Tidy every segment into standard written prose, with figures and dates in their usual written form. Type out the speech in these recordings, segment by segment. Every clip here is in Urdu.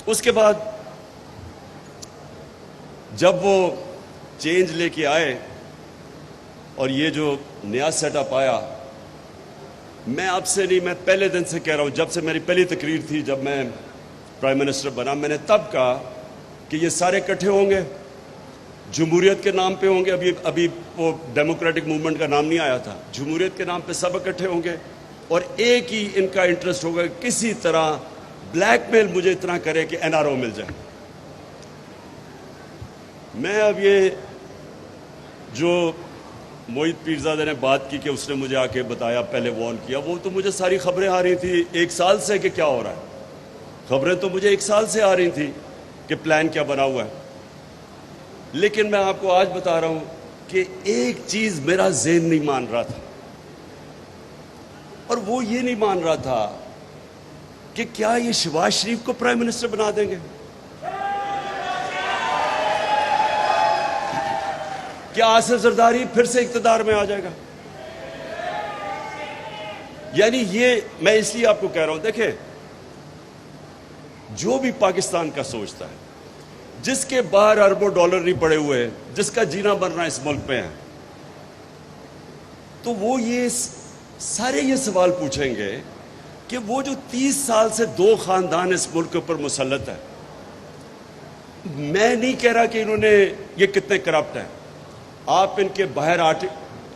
اس کے بعد جب وہ چینج لے کے آئے اور یہ جو نیا سیٹ اپ آیا، میں آپ سے نہیں، میں پہلے دن سے کہہ رہا ہوں، جب سے میری پہلی تقریر تھی جب میں پرائم منسٹر بنا، میں نے تب کہا کہ یہ سارے اکٹھے ہوں گے، جمہوریت کے نام پہ ہوں گے، ابھی وہ ڈیموکریٹک موومنٹ کا نام نہیں آیا تھا، جمہوریت کے نام پہ سب اکٹھے ہوں گے، اور ایک ہی ان کا انٹرسٹ ہوگا کہ کسی طرح بلیک میل مجھے اتنا کرے کہ این آر او مل جائے۔ میں اب یہ جو موہت پیرزادہ نے بات کی کہ اس نے مجھے آ کے بتایا، پہلے وارن کیا، وہ تو مجھے ساری خبریں آ رہی تھی ایک سال سے کہ کیا ہو رہا ہے، خبریں تو مجھے ایک سال سے آ رہی تھی کہ پلان کیا بنا ہوا ہے، لیکن میں آپ کو آج بتا رہا ہوں کہ ایک چیز میرا ذہن نہیں مان رہا تھا، اور وہ یہ نہیں مان رہا تھا کہ کیا یہ شہباز شریف کو پرائم منسٹر بنا دیں گے؟ کیا آصف زرداری پھر سے اقتدار میں آ جائے گا؟ یعنی یہ میں اس لیے آپ کو کہہ رہا ہوں، دیکھیں جو بھی پاکستان کا سوچتا ہے، جس کے باہر اربوں ڈالر نہیں پڑے ہوئے، جس کا جینا بننا اس ملک پہ ہے، تو وہ یہ سارے یہ سوال پوچھیں گے کہ وہ جو 30 سال سے 2 خاندان اس ملک کے اوپر مسلط ہے، میں نہیں کہہ رہا کہ انہوں نے یہ کتنے کرپٹ ہیں، آپ ان کے باہر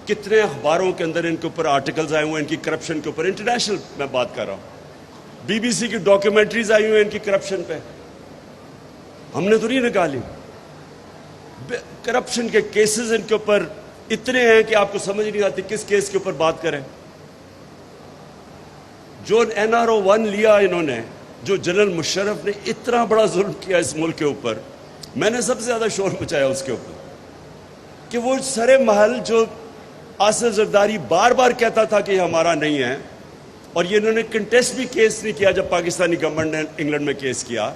کتنے اخباروں کے اندر ان کے اوپر آرٹیکلز آئے ہوئے ان کی کرپشن کے اوپر، انٹرنیشنل میں بات کر رہا ہوں، بی بی سی کی ڈاکیومنٹریز آئی ہوئی ہیں ان کی کرپشن پہ، ہم نے تو نہیں نکالی، کرپشن کے کیسز ان کے اوپر اتنے ہیں کہ آپ کو سمجھ نہیں آتی کس کیس کے اوپر بات کریں۔ جو این آر او 1 لیا انہوں نے، جو جنرل مشرف نے اتنا بڑا ظلم کیا اس ملک کے اوپر، میں نے سب سے زیادہ شور مچایا اس کے اوپر کہ وہ سرے محل جو آصف زرداری بار بار کہتا تھا کہ یہ ہمارا نہیں ہے، اور یہ انہوں نے کنٹیسٹ بھی کیس نہیں کیا جب پاکستانی گورنمنٹ نے انگلینڈ میں کیس کیا،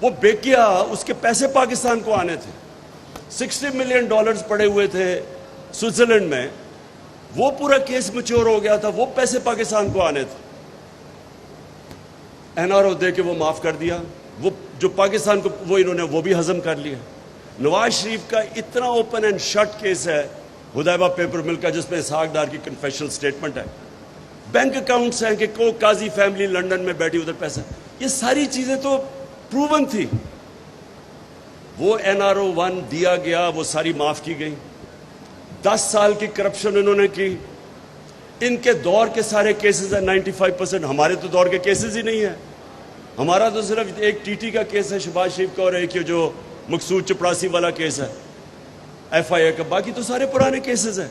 وہ بیکیا اس کے پیسے پاکستان کو آنے تھے، $60 ملین پڑے ہوئے تھے سوئٹزرلینڈ میں، وہ پورا کیس میچور ہو گیا تھا، وہ پیسے پاکستان کو آنے تھے، این آر او دے کے وہ معاف کر دیا، وہ جو پاکستان کو وہ انہوں نے وہ بھی ہضم کر لیا۔ نواز شریف کا اتنا اوپن اینڈ شٹ کیس ہے حدیبہ پیپر مل کا، جس میں اسحاق ڈار کی کنفیشنل سٹیٹمنٹ ہے، بینک اکاؤنٹس ہیں کہ کو قاضی فیملی لنڈن میں بیٹھی ادھر پیسہ، یہ ساری چیزیں تو پروون تھی، وہ این آر او 1 دیا گیا، وہ ساری معاف کی گئی، 10 سال کی کرپشن انہوں نے کی، ان کے دور کے سارے کیسز ہیں 95%، ہمارے تو دور کے کیسز ہی نہیں ہیں، ہمارا تو صرف ایک ٹی ٹی کا کیس ہے شہباز شریف کا، اور ایک جو مقصود چپڑاسی والا کیس ہے ایف آئی اے کا، باقی تو سارے پرانے کیسز ہیں۔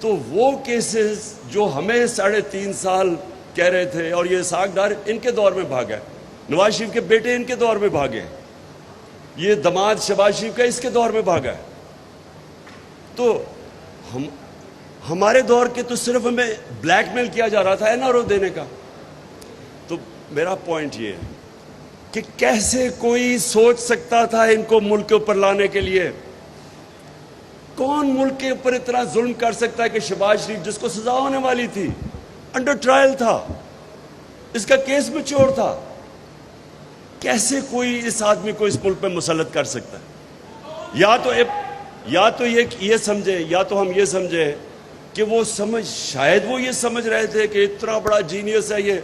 تو وہ کیسز جو ہمیں 3.5 سال کہہ رہے تھے، اور یہ اسحاق ڈار ان کے دور میں بھاگا ہے، نواز شریف کے بیٹے ان کے دور میں بھاگے، یہ دماد شہباز شریف کا اس کے دور میں بھاگا ہے، تو ہمارے دور کے تو صرف ہمیں بلیک میل کیا جا رہا تھا این آر او دینے کا۔ تو میرا پوائنٹ یہ ہے کہ کیسے کوئی سوچ سکتا تھا ان کو ملک کے اوپر لانے کے لیے؟ کون ملک کے اوپر اتنا ظلم کر سکتا ہے کہ شہباز شریف جس کو سزا ہونے والی تھی، انڈر ٹرائل تھا، اس کا کیس میچور تھا، کیسے کوئی اس آدمی کو اس ملک پہ مسلط کر سکتا ہے؟ یا تو یہ سمجھے، یا تو ہم یہ سمجھے کہ وہ شاید وہ یہ سمجھ رہے تھے کہ اتنا بڑا جینیس ہے یہ،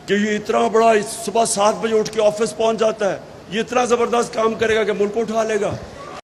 کہ یہ اتنا بڑا صبح 7 بجے اٹھ کے آفس پہنچ جاتا ہے، یہ اتنا زبردست کام کرے گا کہ ملک کو اٹھا لے گا،